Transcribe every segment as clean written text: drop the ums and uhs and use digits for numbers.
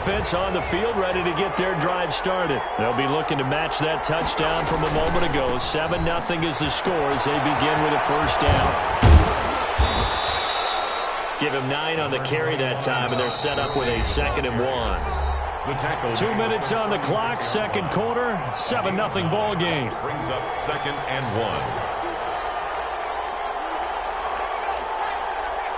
offense on the field, ready to get their drive started. They'll be looking to match that touchdown from a moment ago. 7-0 is the score as they begin with a first down. Give him 9 on the carry that time, and they're set up with a 2nd and 1. 2 minutes on the clock, second quarter, 7-0 ball game. Brings up 2nd and 1.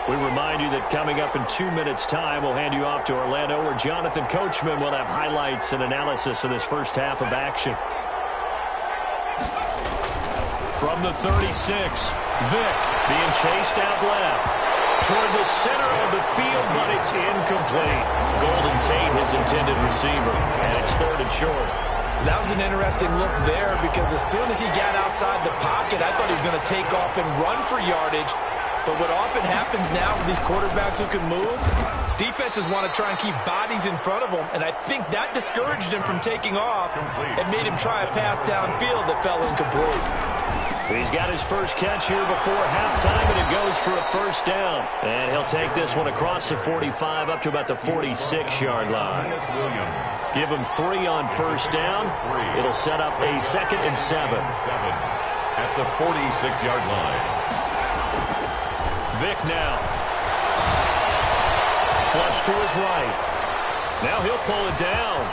We remind you that coming up in 2 minutes' time, we'll hand you off to Orlando, where Jonathan Coachman will have highlights and analysis of this first half of action. From the 36, Vick being chased out left. Toward the center of the field, but it's incomplete. Golden Tate, his intended receiver, and it's 3rd and short. That was an interesting look there because as soon as he got outside the pocket, I thought he was going to take off and run for yardage. But what often happens now with these quarterbacks who can move, defenses want to try and keep bodies in front of them, and I think that discouraged him from taking off and made him try a pass downfield that fell incomplete. He's got his first catch here before halftime, and it goes for a first down. And he'll take this one across the 45 up to about the 46-yard line. Give him 3 on first down. It'll set up a 2nd and 7. At the 46-yard line. Vick now. Flush to his right. Now he'll pull it down.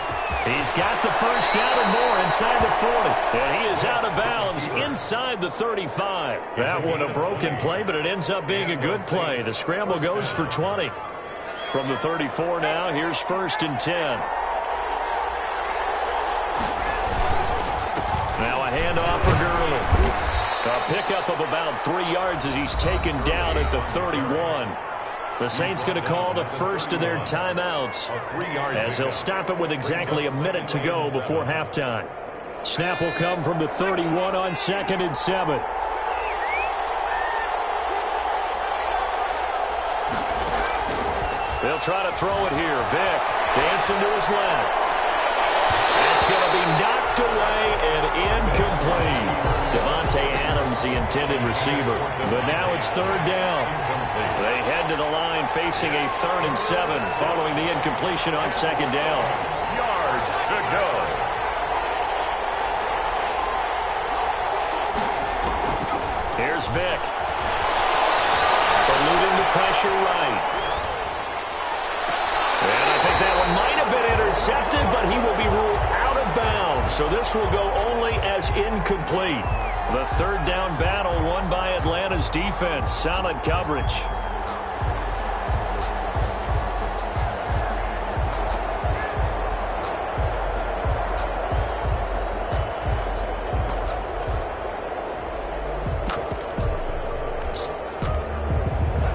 He's got the first down and more inside the 40. And he is out of bounds inside the 35. That one a broken play, but it ends up being a good play. The scramble goes for 20. From the 34 now, here's 1st and 10. Now a handoff for Gurley. A pickup of about 3 yards as he's taken down at the 31. The Saints going to call the first of their timeouts as they'll stop it with exactly a minute to go before halftime. Snap will come from the 31 on 2nd and 7. They'll try to throw it here. Vick dancing to his left. That's going to be knocked away and incomplete. Devontae Adams, the intended receiver. But now it's 3rd down. They head to the line facing a 3rd and 7 following the incompletion on 2nd down. Yards to go. Here's Vick. Eluding the pressure right. And I think that one might have been intercepted, but he will be ruled out of bounds. So this will go only as incomplete. The 3rd down battle won by Atlanta's defense. Solid coverage.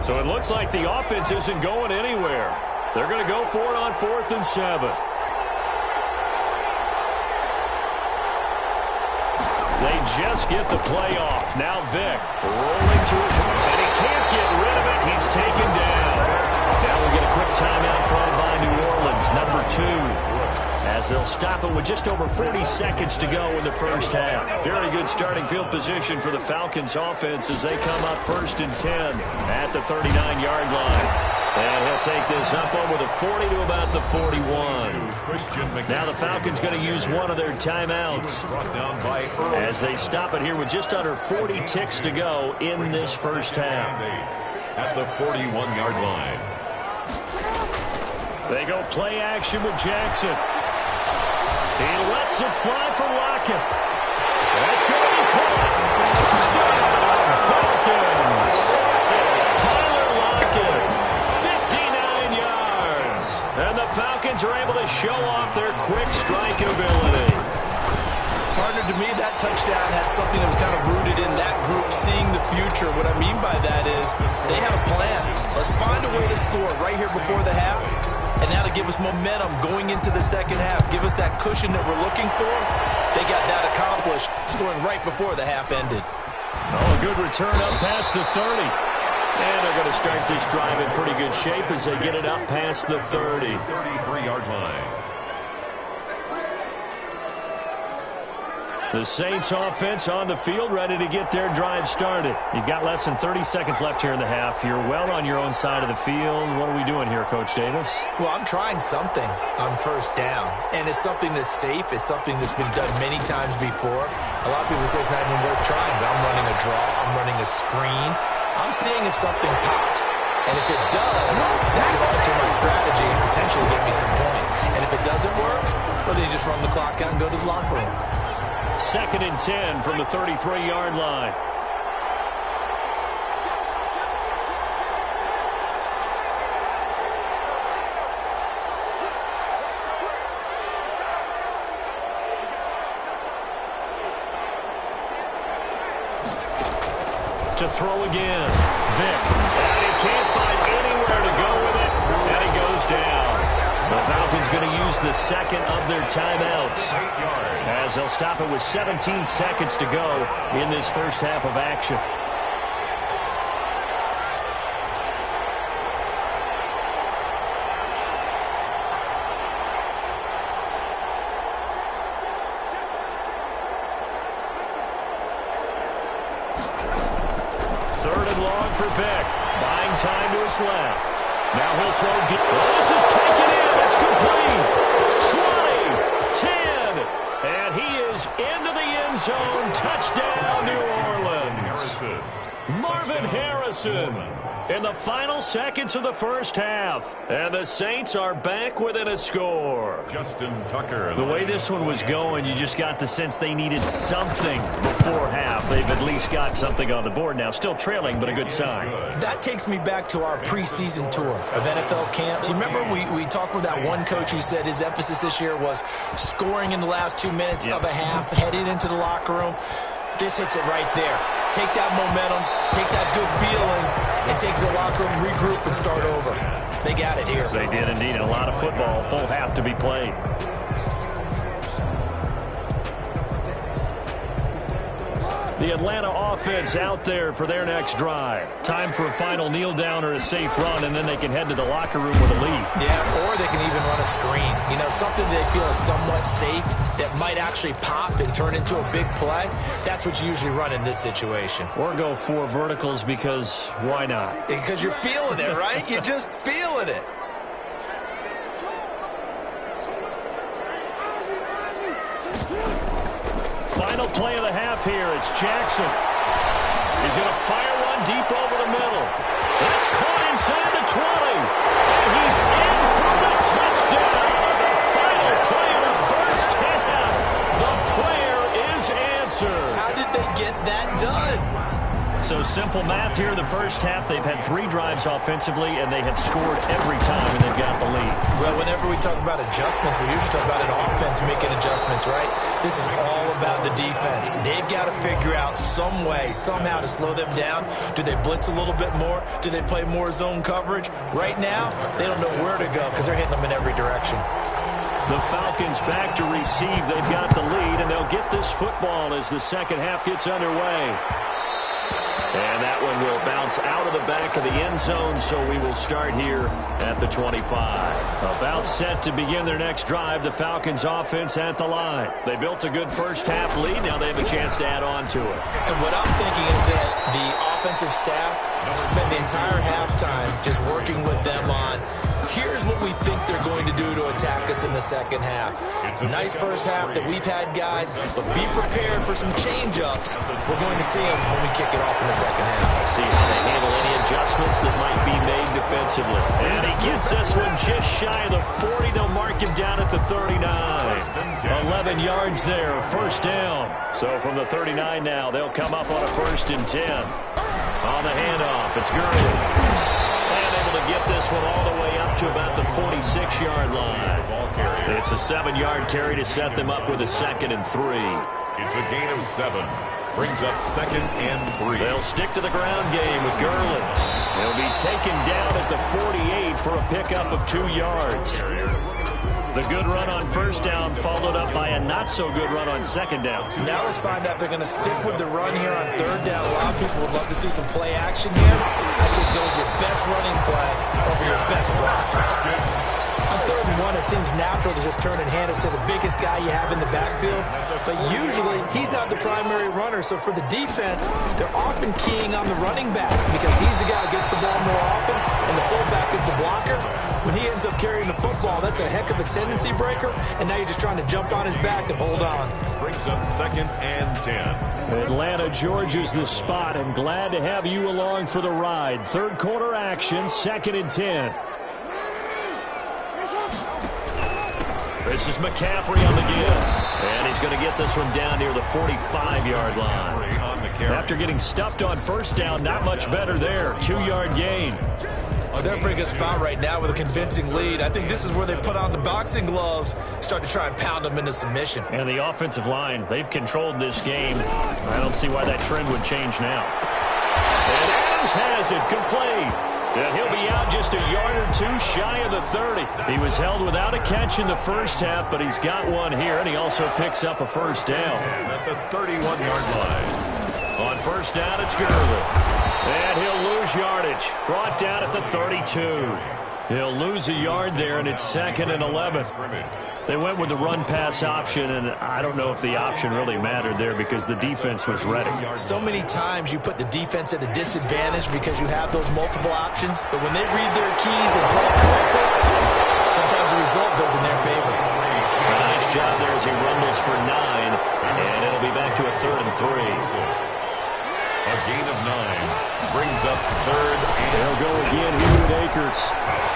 So it looks like the offense isn't going anywhere. They're going to go for it on 4th and 7. They just get the play off. Now Vick rolling to his right, and he can't get rid of it. He's taken down. Now we'll get a quick timeout called by New Orleans, number 2. As they'll stop it with just over 40 seconds to go in the first half. Very good starting field position for the Falcons offense as they come up 1st and 10 at the 39-yard line. And he'll take this up over the 40 to about the 41. Now the Falcons going to use one of their timeouts as they stop it here with just under 40 ticks to go in this first half. At the 41-yard line. They go play action with Jackson. He lets it fly for Lockett. That's going to be caught. Touchdown, Falcons. Tyler Lockett, 59 yards. And the Falcons are able to show off their quick strike ability. Partner, to me, that touchdown had something that was kind of rooted in that group seeing the future. What I mean by that is they had a plan. Let's find a way to score right here before the half. And now to give us momentum going into the second half, give us that cushion that we're looking for, they got that accomplished, scoring right before the half ended. Oh, a good return up past the 30. And they're going to start this drive in pretty good shape as they get it up past the 30. 33-yard line. The Saints offense on the field, ready to get their drive started. You've got less than 30 seconds left here in the half. You're well on your own side of the field. What are we doing here, Coach Davis? Well, I'm trying something on first down, and it's something that's safe. It's something that's been done many times before. A lot of people say it's not even worth trying, but I'm running a draw. I'm running a screen. I'm seeing if something pops. And if it does, that could alter my strategy and potentially get me some points. And if it doesn't work, well, then you just run the clock out and go to the locker room. 2nd and 10 from the 33-yard line. To throw again. Vick. And he can't find anywhere to go with it. And he goes down. The Falcons going to use the second of their timeouts, as they'll stop it with 17 seconds to go in this first half of action. Third and long for Vick. Buying time to his left. Now he'll throw deep. Oh, this is taken in. It's complete. 20, 10, and he is into the end zone. Touchdown, New Orleans. Marvin Harrison in the final seconds of the first half. And the Saints are back within a score. Justin Tucker. The way this one was going, you just got the sense they needed something before half. They've at least got something on the board now. Still trailing, but a good sign. That takes me back to our preseason tour of NFL camps. You remember we talked with that one coach who said his emphasis this year was scoring in the last 2 minutes of a half, heading into the locker room. This hits it right there. Take that momentum, take that good feeling, and take the locker room, regroup, and start over. They got it here. They did indeed. A lot of football, full half to be played. The Atlanta offense out there for their next drive. Time for a final kneel down or a safe run, and then they can head to the locker room with a lead. Yeah, or they can even run a screen. You know, something they feel is somewhat safe that might actually pop and turn into a big play. That's what you usually run in this situation. Or go 4 verticals because why not? Because you're feeling it, right? You're just feeling it. Final play of the half here. It's Jackson. He's going to fire one deep over the middle. That's caught inside the 20. And he's in for the touchdown. The final play of the first half. The prayer is answered. How did they get that done? So simple math here in the first half. They've had 3 drives offensively, and they have scored every time, and they've got the lead. Well, whenever we talk about adjustments, we usually talk about an offense making adjustments, right? This is all about the defense. They've got to figure out some way, somehow to slow them down. Do they blitz a little bit more? Do they play more zone coverage? Right now, they don't know where to go because they're hitting them in every direction. The Falcons back to receive. They've got the lead, and they'll get this football as the second half gets underway. And that one will bounce out of the back of the end zone, so we will start here at the 25. About set to begin their next drive, the Falcons offense at the line. They built a good first half lead. Now they have a chance to add on to it. And what I'm thinking is that the offensive staff spent the entire halftime just working with them on, here's what we think they're going to do to attack us in the second half. Nice first half that we've had, guys, but be prepared for some change-ups. We're going to see them when we kick it off in the second half. See how they handle any adjustments that might be made defensively. And he gets this one just shy of the 40. They'll mark him down at the 39. 11 yards there, first down. So from the 39 now, they'll come up on a 1st and 10. On the handoff, it's Gurley. And able to get this one all the way up to about the 46-yard line. It's a 7-yard carry to set them up with a 2nd and 3. It's a gain of 7. Brings up 2nd and 3. They'll stick to the ground game with Gurley. He'll be taken down at the 48 for a pickup of 2 yards. The good run on first down followed up by a not-so-good run on second down. Now let's find out if they're going to stick with the run here on third down. A lot of people would love to see some play action here. I say go with your best running play over your best block. On 3rd and 1-on-1, it seems natural to just turn and hand it to the biggest guy you have in the backfield. But usually, he's not the primary runner. So for the defense, they're often keying on the running back because he's the guy who gets the ball more often, and the fullback is the blocker. When he ends up carrying the football, that's a heck of a tendency breaker, and now you're just trying to jump on his back and hold on. Brings up 2nd and 10. Atlanta, Georgia's the spot, and glad to have you along for the ride. Third quarter action, 2nd and 10. This is McCaffrey on the give, and he's going to get this one down near the 45-yard line. After getting stuffed on first down, not much better there. 2-yard gain. Oh, they're in a pretty good spot right now with a convincing lead. I think this is where they put on the boxing gloves, start to try and pound them into submission. And the offensive line, they've controlled this game. I don't see why that trend would change now. And Adams has it, complete. And he'll be out just a yard or two shy of the 30. He was held without a catch in the first half, but he's got one here, and he also picks up a first down. At the 31-yard line. On first down, it's Gurley. And he'll lose yardage. Brought down at the 32. He'll lose a yard there, and it's 2nd and 11. They went with the run-pass option, and I don't know if the option really mattered there because the defense was ready. So many times you put the defense at a disadvantage because you have those multiple options, but when they read their keys and play correctly, sometimes the result goes in their favor. Nice job there as he rumbles for 9, and it'll be back to a 3rd and 3. A gain of 9 brings up 3rd and they'll go again here with Akers.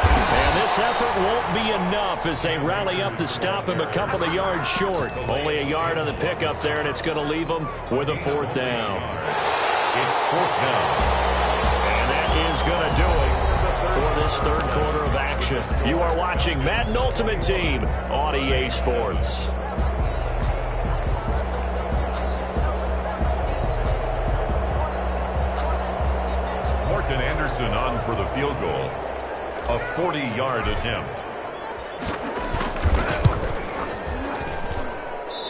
And this effort won't be enough as they rally up to stop him a couple of yards short. Only a yard on the pickup there, and it's going to leave him with a 4th down. It's 4th down. And that is going to do it for this third quarter of action. You are watching Madden Ultimate Team on EA Sports. Anderson on for the field goal. A 40-yard attempt.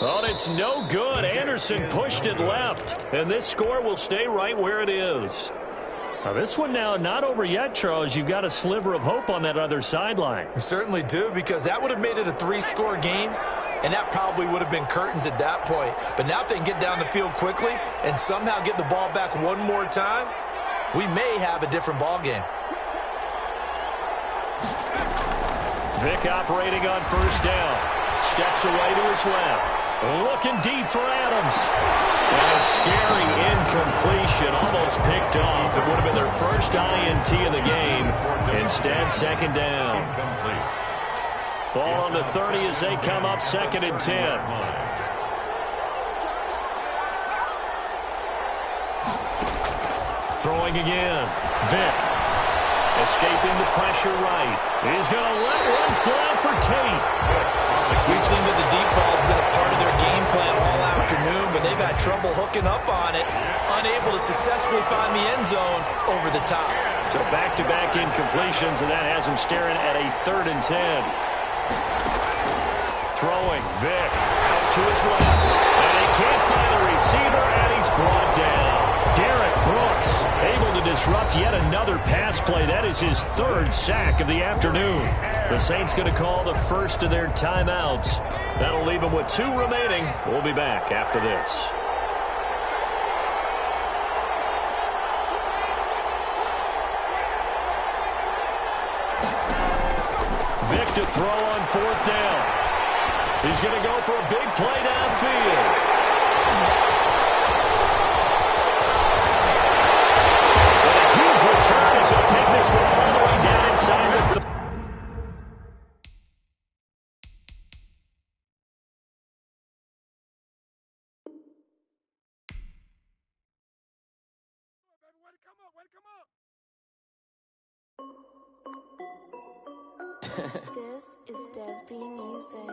But it's no good. Anderson pushed it left, and this score will stay right where it is. Now this one now not over yet, Charles. You've got a sliver of hope on that other sideline. We certainly do, because that would have made it a 3-score game, and that probably would have been curtains at that point. But now if they can get down the field quickly and somehow get the ball back one more time, we may have a different ball game. Vic operating on first down. Steps away to his left. Looking deep for Adams. And a scary incompletion, almost picked off. It would have been their first INT of the game. Instead, 2nd down. Ball on the 30 as they come up 2nd and 10. Throwing again. Vic. Escaping the pressure right. He's going to let one fly for Tate. We've seen that the deep ball has been a part of their game plan all afternoon, but they've had trouble hooking up on it, unable to successfully find the end zone over the top. So back-to-back incompletions, and that has him staring at a 3rd and 10. Throwing. Vic out to his left. And he can't find the receiver, and he's brought down. Derek Brooks able to disrupt yet another pass play. That is his 3rd sack of the afternoon. The Saints going to call the first of their timeouts. That'll leave them with 2 remaining. We'll be back after this. Vic to throw on 4th down. He's going to go for a big play downfield. Return as he'll take this one all the way down inside the This is Dev B Music.